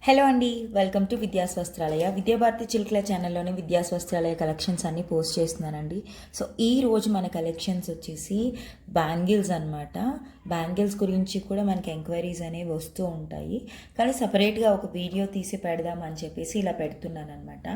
Hello అండి, welcome to Vidya's Vastralaya. Vidyabharati Chilkala ఛానల్లోని Vidya's Vastralaya collections అన్నీ పోస్ట్ చేస్తున్నానండి. సో ఈ రోజు మన కలెక్షన్స్ వచ్చేసి బ్యాంగిల్స్ అనమాట. బ్యాంగిల్స్ గురించి కూడా మనకి ఎంక్వైరీస్ అనేవి వస్తూ ఉంటాయి, కానీ సపరేట్గా ఒక వీడియో తీసి పెడదామని చెప్పేసి ఇలా పెడుతున్నాను అనమాట.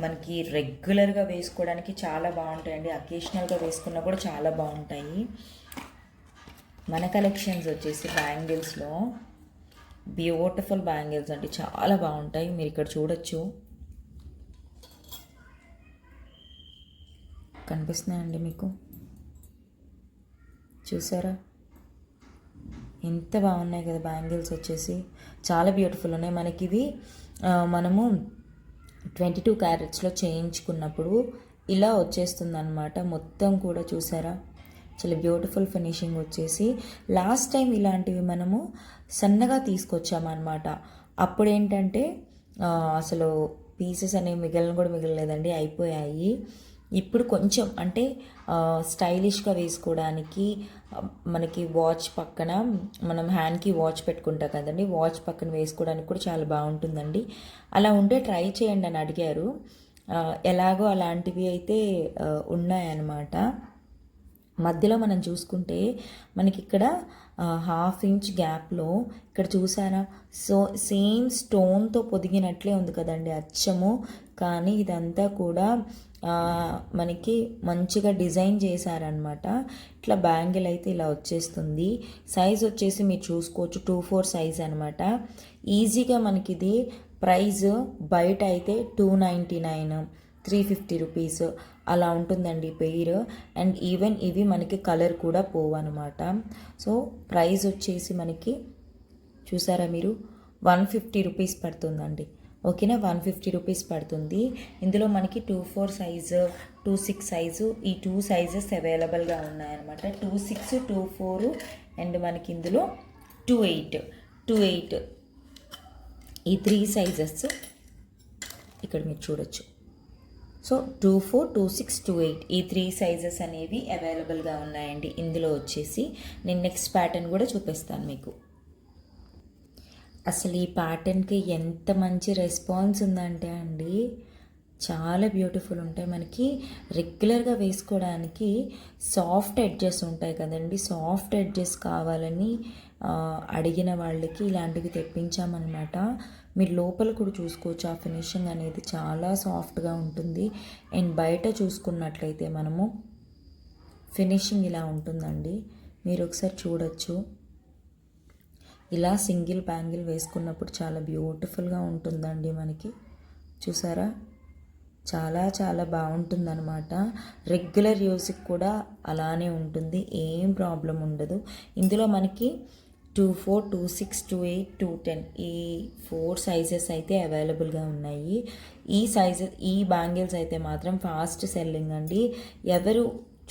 మనకి రెగ్యులర్గా వేసుకోవడానికి చాలా బాగుంటాయండి, అకేషనల్గా వేసుకున్నా కూడా చాలా బాగుంటాయి. మన కలెక్షన్స్ వచ్చేసి బ్యాంగిల్స్లో బ్యూటిఫుల్ బ్యాంగిల్స్ అంటే చాలా బాగుంటాయి. మీరు ఇక్కడ చూడొచ్చు, కనిపిస్తున్నాయండి మీకు, చూసారా ఎంత బాగున్నాయి కదా. బ్యాంగిల్స్ వచ్చేసి చాలా బ్యూటిఫుల్ ఉన్నాయి. మనకి ఇవి మనము 22 క్యారెట్స్లో చేయించుకున్నప్పుడు ఇలా వచ్చేస్తుంది అనమాట. మొత్తం కూడా చూసారా, చాలా బ్యూటిఫుల్ ఫినిషింగ్ వచ్చేసి. లాస్ట్ టైం ఇలాంటివి మనము సన్నగా తీసుకొచ్చామన్నమాట. అప్పుడు ఏంటంటే అసలు పీసెస్ అనేవి మిగలలేదండి, అయిపోయాయి. ఇప్పుడు కొంచెం అంటే స్టైలిష్గా వేసుకోవడానికి మనకి వాచ్ పక్కన, మనం హ్యాండ్కి వాచ్ పెట్టుకుంటాం కదండి, వాచ్ పక్కన వేసుకోవడానికి కూడా చాలా బాగుంటుందండి. అలా ఉంటే ట్రై చేయండి అని అడిగారు. ఎలాగో అలాంటివి అయితే ఉన్నాయన్నమాట. మధ్యలో మనం చూసుకుంటే మనకి ఇక్కడ 1/2 ఇంచ్ గ్యాప్లో ఇక్కడ చూసారా, సో సేమ్ స్టోన్తో పొదిగినట్లే ఉంది కదండి అచ్చము. కానీ ఇదంతా కూడా మనకి మంచిగా డిజైన్ చేశారనమాట. ఇట్లా బ్యాంగిల్ అయితే ఇలా వచ్చేస్తుంది. సైజ్ వచ్చేసి మీరు చూసుకోవచ్చు 2/4 సైజ్ అనమాట. ఈజీగా మనకి ఇది ప్రైస్ బయట అయితే 299, 350 రూపీస్ అలా ఉంటుందండి పెయిర్. అండ్ ఈవెన్ ఇవి మనకి కలర్ కూడా పోవు అనమాట. సో ప్రైస్ వచ్చేసి మనకి చూసారా మీరు 150 రూపీస్ పడుతుందండి. ఓకేనా, 150 రూపీస్ పడుతుంది. ఇందులో మనకి 2/4 సైజు, 2/6 సైజు, ఈ 2 సైజెస్ అవైలబుల్గా ఉన్నాయన్నమాట. 2/6, 2/4 అండ్ మనకి ఇందులో 2/8 ఈ 3 సైజెస్ ఇక్కడ మీరు చూడొచ్చు. సో 2/4, 2/6, 2/8 ఈ 3 సైజెస్ అనేవి అవైలబుల్గా ఉన్నాయండి. ఇందులో వచ్చేసి నేను నెక్స్ట్ ప్యాటర్న్ కూడా చూపిస్తాను మీకు. అసలు ఈ ప్యాటర్న్కి ఎంత మంచి రెస్పాన్స్ ఉందంటే అండి, చాలా బ్యూటిఫుల్ ఉంటాయి. మనకి రెగ్యులర్గా వేసుకోవడానికి సాఫ్ట్ ఎడ్జెస్ ఉంటాయి కదండి, సాఫ్ట్ ఎడ్జెస్ కావాలని అడిగిన వాళ్ళకి ఇలాంటివి తెప్పించామన్నమాట. మీరు లోపల కూడా చూసుకోవచ్చు, ఆ ఫినిషింగ్ అనేది చాలా సాఫ్ట్గా ఉంటుంది. అండ్ బయట చూసుకున్నట్లయితే మనము ఫినిషింగ్ ఇలా ఉంటుందండి, మీరు ఒకసారి చూడొచ్చు. ఇలా సింగిల్ బ్యాంగిల్ వేసుకున్నప్పుడు చాలా బ్యూటిఫుల్గా ఉంటుందండి మనకి, చూసారా, చాలా చాలా బాగుంటుందన్నమాట. రెగ్యులర్ యూస్కి కూడా అలానే ఉంటుంది, ఏం ప్రాబ్లం ఉండదు. ఇందులో మనకి 2/4, 2/6, 2/8, 2/10 ఈ 4 సైజెస్ అయితే అవైలబుల్గా ఉన్నాయి. ఈ బ్యాంగిల్స్ అయితే మాత్రం ఫాస్ట్ సెల్లింగ్ అండి. ఎవరు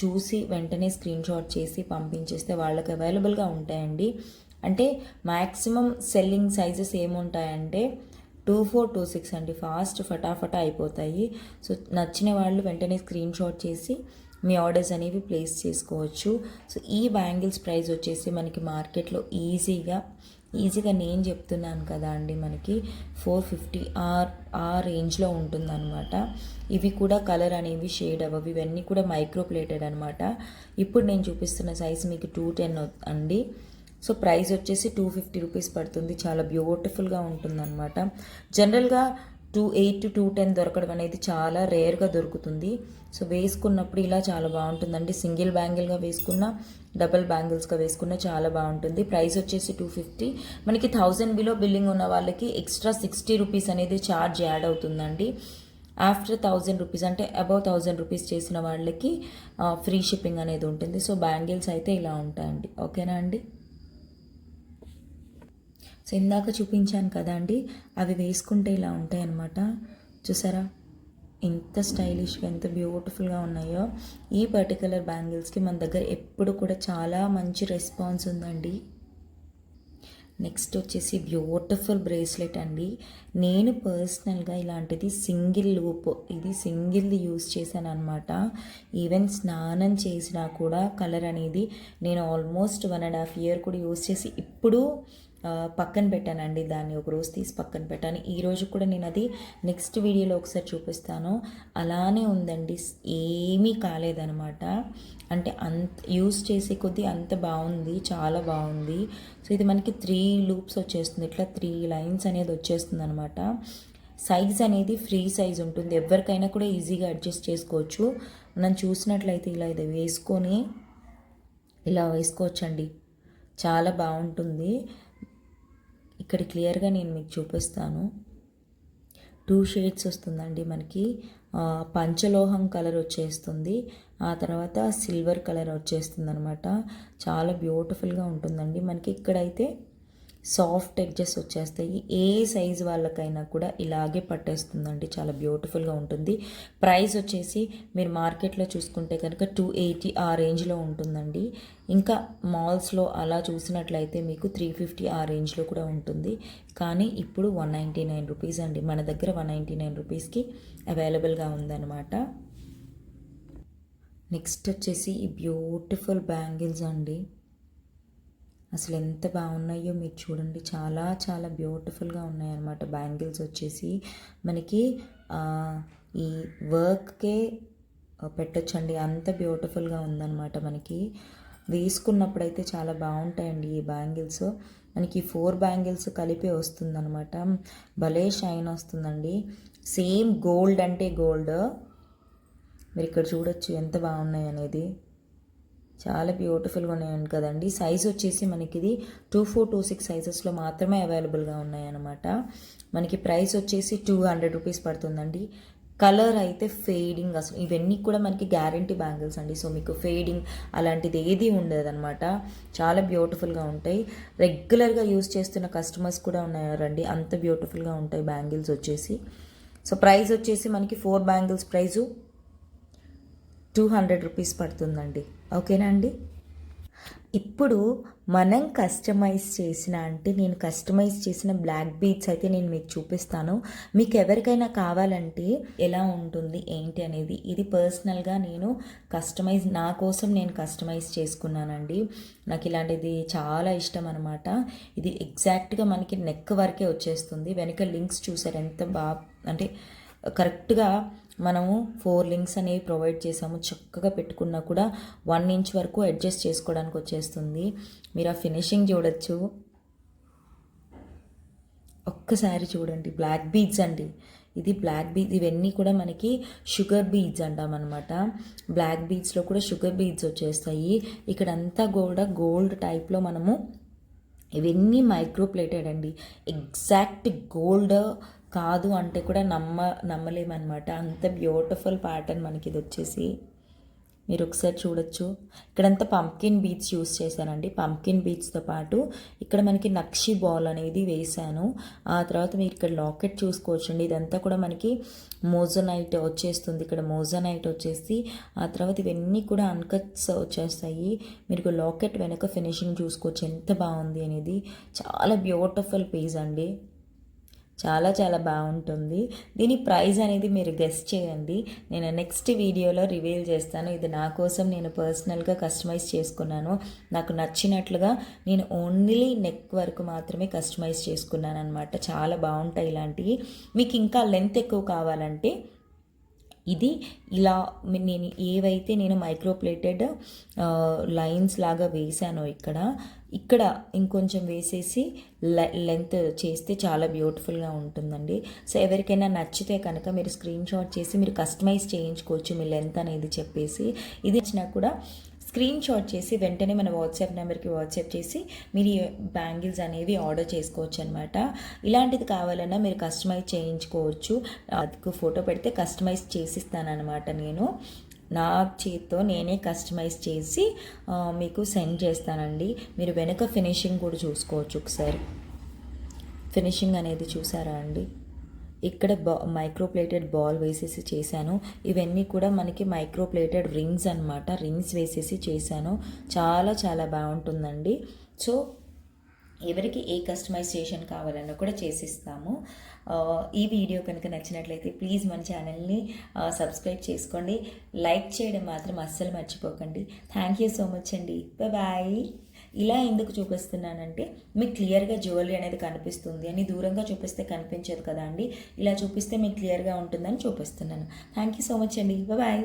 చూసి వెంటనే స్క్రీన్ షాట్ చేసి పంపించేస్తే వాళ్ళకి అవైలబుల్గా ఉంటాయండి. అంటే మ్యాక్సిమం సెల్లింగ్ సైజెస్ ఏముంటాయంటే 2/4, 2/6 అండి. ఫాస్ట్ ఫటాఫటా అయిపోతాయి. సో నచ్చిన వాళ్ళు వెంటనే స్క్రీన్ షాట్ చేసి మీ ఆర్డర్స్ అనేవి ప్లేస్ చేసుకోవచ్చు. సో ఈ బ్యాంగిల్స్ ప్రైస్ వచ్చేసి మనకి మార్కెట్లో ఈజీగా నేను చెప్తున్నాను కదా అండి, మనకి 450 ఆ రేంజ్లో ఉంటుందన్నమాట. ఇవి కూడా కలర్ అనేవి షేడ్ అవ్వవి, ఇవన్నీ కూడా మైక్రో ప్లేటెడ్ అనమాట. ఇప్పుడు నేను చూపిస్తున్న సైజ్ మీకు 210 అండి. సో ప్రైస్ వచ్చేసి 250 రూపీస్ పడుతుంది. చాలా బ్యూటిఫుల్గా ఉంటుందన్నమాట. జనరల్గా 2/8, 2/10 దొరకడం అనేది చాలా రేర్గా దొరుకుతుంది. సో వేసుకున్నప్పుడు ఇలా చాలా బాగుంటుందండి. సింగిల్ బ్యాంగిల్గా వేసుకున్న, డబుల్ బ్యాంగిల్స్గా వేసుకున్న చాలా బాగుంటుంది. ప్రైస్ వచ్చేసి 250. మనకి 1000 బిలో బిల్లింగ్ ఉన్న వాళ్ళకి ఎక్స్ట్రా 60 రూపీస్ అనేది ఛార్జ్ యాడ్ అవుతుందండి. ఆఫ్టర్ 1000 రూపీస్ అంటే అబౌవ్ 1000 రూపీస్ చేసిన వాళ్ళకి ఫ్రీ షిప్పింగ్ అనేది ఉంటుంది. సో బ్యాంగిల్స్ అయితే ఇలా ఉంటాయండి. ఓకేనా అండి. సో ఇందాక చూపించాను కదా అండి, అవి వేసుకుంటే ఇలా ఉంటాయి అన్నమాట. చూసారా ఎంత స్టైలిష్గా, ఎంత బ్యూటిఫుల్గా ఉన్నాయో. ఈ పర్టికులర్ బ్యాంగిల్స్కి మన దగ్గర ఎప్పుడు కూడా చాలా మంచి రెస్పాన్స్ ఉందండి. నెక్స్ట్ వచ్చేసి బ్యూటిఫుల్ బ్రేస్లెట్ అండి. నేను పర్సనల్గా ఇలాంటిది సింగిల్ లూప్, ఇది సింగిల్ది యూస్ చేశాను అనమాట. ఈవెన్ స్నానం చేసినా కూడా కలర్ అనేది నేను ఆల్మోస్ట్ 1.5 ఇయర్ కూడా యూస్ చేసి ఇప్పుడు పక్కన పెట్టానండి. దాన్ని ఒక రోజు తీసి పక్కన పెట్టాను. ఈరోజు కూడా నేను అది నెక్స్ట్ వీడియోలో ఒకసారి చూపిస్తాను. అలానే ఉందండి, ఏమీ కాలేదనమాట. అంటే అంత యూస్ చేసే కొద్దీ అంత బాగుంది, చాలా బాగుంది. సో ఇది మనకి 3 లూప్స్ వచ్చేస్తుంది, ఇట్లా 3 లైన్స్ అనేది వచ్చేస్తుంది అనమాట. సైజ్ అనేది ఫ్రీ సైజ్ ఉంటుంది, ఎవరికైనా కూడా ఈజీగా అడ్జస్ట్ చేసుకోవచ్చు. మనం చూసినట్లయితే ఇలా ఇది వేసుకొని ఇలా వేసుకోవచ్చండి, చాలా బాగుంటుంది. ఇక్కడ క్లియర్గా నేను మీకు చూపిస్తాను. 2 షేడ్స్ వస్తుందండి మనకి. పంచలోహం కలర్ వచ్చేస్తుంది, ఆ తర్వాత సిల్వర్ కలర్ వచ్చేస్తుంది అనమాట. చాలా బ్యూటిఫుల్గా ఉంటుందండి. మనకి ఇక్కడైతే సాఫ్ట్ ఎడ్జెస్ వచ్చేస్తాయి. ఏ సైజ్ వాళ్ళకైనా కూడా ఇలాగే పట్టేస్తుందండి, చాలా బ్యూటిఫుల్గా ఉంటుంది. ప్రైస్ వచ్చేసి మీరు మార్కెట్లో చూసుకుంటే కనుక 280 ఆ రేంజ్లో ఉంటుందండి. ఇంకా మాల్స్లో అలా చూసినట్లయితే మీకు 350 ఆ రేంజ్లో కూడా ఉంటుంది. కానీ ఇప్పుడు 199 రూపీస్ అండి, మన దగ్గర 199 రూపీస్కి అవైలబుల్గా ఉందన్నమాట. నెక్స్ట్ వచ్చేసి ఈ బ్యూటిఫుల్ బ్యాంగిల్స్ అండి. అసలు ఎంత బాగున్నాయో మీరు చూడండి, చాలా చాలా బ్యూటిఫుల్గా ఉన్నాయన్నమాట. బ్యాంగిల్స్ వచ్చేసి మనకి ఈ వర్క్కే పెట్టొచ్చండి, అంత బ్యూటిఫుల్గా ఉందన్నమాట. మనకి వేసుకున్నప్పుడైతే చాలా బాగుంటాయండి ఈ బ్యాంగిల్స్. మనకి 4 బ్యాంగిల్స్ కలిపి వస్తుందన్నమాట. భలే షైన్ వస్తుందండి, సేమ్ గోల్డ్ అంటే గోల్డ్. మీరు ఇక్కడ చూడొచ్చు ఎంత బాగున్నాయి అనేది, చాలా బ్యూటిఫుల్గా ఉన్నాయండి కదండి. సైజ్ వచ్చేసి మనకి ఇది 24, 26 సైజెస్లో మాత్రమే అవైలబుల్గా ఉన్నాయన్నమాట. మనకి ప్రైస్ వచ్చేసి 200 రూపీస్ పడుతుందండి. కలర్ అయితే ఫేడింగ్, అసలు ఇవన్నీ కూడా మనకి గ్యారంటీ బ్యాంగిల్స్ అండి. సో మీకు ఫేడింగ్ అలాంటిది ఏది ఉండదన్నమాట, చాలా బ్యూటిఫుల్గా ఉంటాయి. రెగ్యులర్గా యూస్ చేస్తున్న కస్టమర్స్ కూడా ఉన్నారండి, అంత బ్యూటిఫుల్గా ఉంటాయి బ్యాంగిల్స్ వచ్చేసి. సో ప్రైస్ వచ్చేసి మనకి 4 బ్యాంగిల్స్ ప్రైజు 200 రూపీస్ పడుతుందండి. ఓకేనా అండి. ఇప్పుడు మనం కస్టమైజ్ చేసిన, అంటే నేను కస్టమైజ్ చేసిన బ్లాక్ బీడ్స్ అయితే నేను మీకు చూపిస్తాను. మీకు ఎవరికైనా కావాలంటే ఎలా ఉంటుంది ఏంటి అనేది, ఇది పర్సనల్గా నేను కస్టమైజ్, నా కోసం నేను కస్టమైజ్ చేసుకున్నానండి. నాకు ఇలాంటిది చాలా ఇష్టం అనమాట. ఇది ఎగ్జాక్ట్గా మనకి నెక్ వరకే వచ్చేస్తుంది. వెనక లింక్స్ చూసారు ఎంత బాగా, అంటే కరెక్ట్గా మనము 4 లింక్స్ అనేవి ప్రొవైడ్ చేసాము. చక్కగా పెట్టుకున్నా కూడా 1 ఇంచ్ వరకు అడ్జస్ట్ చేసుకోవడానికి వచ్చేస్తుంది. మీరు ఆ ఫినిషింగ్ చూడొచ్చు, ఒక్కసారి చూడండి. బ్లాక్ బీడ్స్ అండి, ఇది బ్లాక్ బీడ్స్. ఇవన్నీ కూడా మనకి షుగర్ బీడ్స్ అంటామన్నమాట. బ్లాక్ బీడ్స్లో కూడా షుగర్ బీడ్స్ వచ్చేస్తాయి. ఇక్కడంతా కూడా గోల్డ్ టైప్లో మనము, ఇవన్నీ మైక్రో ప్లేటెడ్ అండి. ఎగ్జాక్ట్ గోల్డ్ కాదు అంటే కూడా నమ్మలేమన్నమాట, అంత బ్యూటిఫుల్ ప్యాటర్న్ మనకి ఇది వచ్చేసి. మీరు ఒకసారి చూడొచ్చు, ఇక్కడంతా పంప్కిన్ బీడ్స్ యూస్ చేశానండి. పంప్కిన్ బీడ్స్తో పాటు ఇక్కడ మనకి నక్షి బాల్ అనేది వేశాను. ఆ తర్వాత మీరు ఇక్కడ లాకెట్ చూసుకోవచ్చండి. ఇదంతా కూడా మనకి మోజనైట్ వచ్చేస్తుంది. ఇక్కడ మోజనైట్ వచ్చేసి ఆ తర్వాత ఇవన్నీ కూడా అన్కట్స్ వచ్చేస్తాయి. మీరు లాకెట్ వెనక ఫినిషింగ్ చూసుకోవచ్చు ఎంత బాగుంది అనేది. చాలా బ్యూటిఫుల్ పీస్ అండి, చాలా చాలా బాగుంటుంది. దీని ప్రైస్ అనేది మీరు గెస్ చేయండి, నేను నెక్స్ట్ వీడియోలో రివీల్ చేస్తాను. ఇది నా కోసం నేను పర్సనల్గా కస్టమైజ్ చేసుకున్నాను. నాకు నచ్చినట్లుగా నేను ఓన్లీ నెక్ వరకు మాత్రమే కస్టమైజ్ చేసుకున్నాను అనమాట. చాలా బాగుంటాయి ఇలాంటివి. మీకు ఇంకా లెంత్ ఎక్కువ కావాలంటే ఇది ఇలా నేను ఏవైతే నేను మైక్రోప్లేటెడ్ లైన్స్ లాగా వేసానో ఇక్కడ ఇంకొంచెం వేసేసి లెంత్ చేస్తే చాలా బ్యూటిఫుల్గా ఉంటుందండి. సో ఎవరికైనా నచ్చితే కనుక మీరు స్క్రీన్ షాట్ చేసి మీరు కస్టమైజ్ చేయించుకోవచ్చు మీ లెంత్ అనేది చెప్పేసి. ఇది ఇచ్చినా కూడా స్క్రీన్ షాట్ చేసి వెంటనే మన వాట్సాప్ నెంబర్కి వాట్సాప్ చేసి మీరు బ్యాంగిల్స్ అనేవి ఆర్డర్ చేసుకోవచ్చు అనమాట. ఇలాంటిది కావాలన్నా మీరు కస్టమైజ్ చేయించుకోవచ్చు. అది ఫోటో పెడితే కస్టమైజ్ చేసిస్తానమాట. నేను నా చేతితో నేనే కస్టమైజ్ చేసి మీకు సెండ్ చేస్తానండి. మీరు వెనక ఫినిషింగ్ కూడా చూసుకోవచ్చు ఒకసారి. ఫినిషింగ్ అనేది చూసారా అండి, ఇక్కడ మైక్రోప్లేటెడ్ బాల్ వేసేసి చేశాను. ఇవన్నీ కూడా మనకి మైక్రోప్లేటెడ్ రింగ్స్ అనమాట, రింగ్స్ వేసేసి చేశాను. చాలా చాలా బాగుంటుందండి. సో ఎవరికి ఏ కస్టమైజేషన్ కావాలన్నా కూడా చేసిస్తాము. ఈ వీడియో కనుక నచ్చినట్లయితే ప్లీజ్ మన ఛానల్ని సబ్స్క్రైబ్ చేసుకోండి. లైక్ చేయడం మాత్రం అస్సలు మర్చిపోకండి. థ్యాంక్ యూ సో మచ్ అండి. బాయ్. ఇలా ఎందుకు చూపిస్తున్నానంటే మీకు క్లియర్గా జ్యువెలరీ అనేది కనిపిస్తుంది అని, దూరంగా చూపిస్తే కనిపించదు కదా అండి, ఇలా చూపిస్తే మీకు క్లియర్గా ఉంటుందని చూపిస్తున్నాను. థ్యాంక్ యూ సో మచ్ అండి. బాయ్.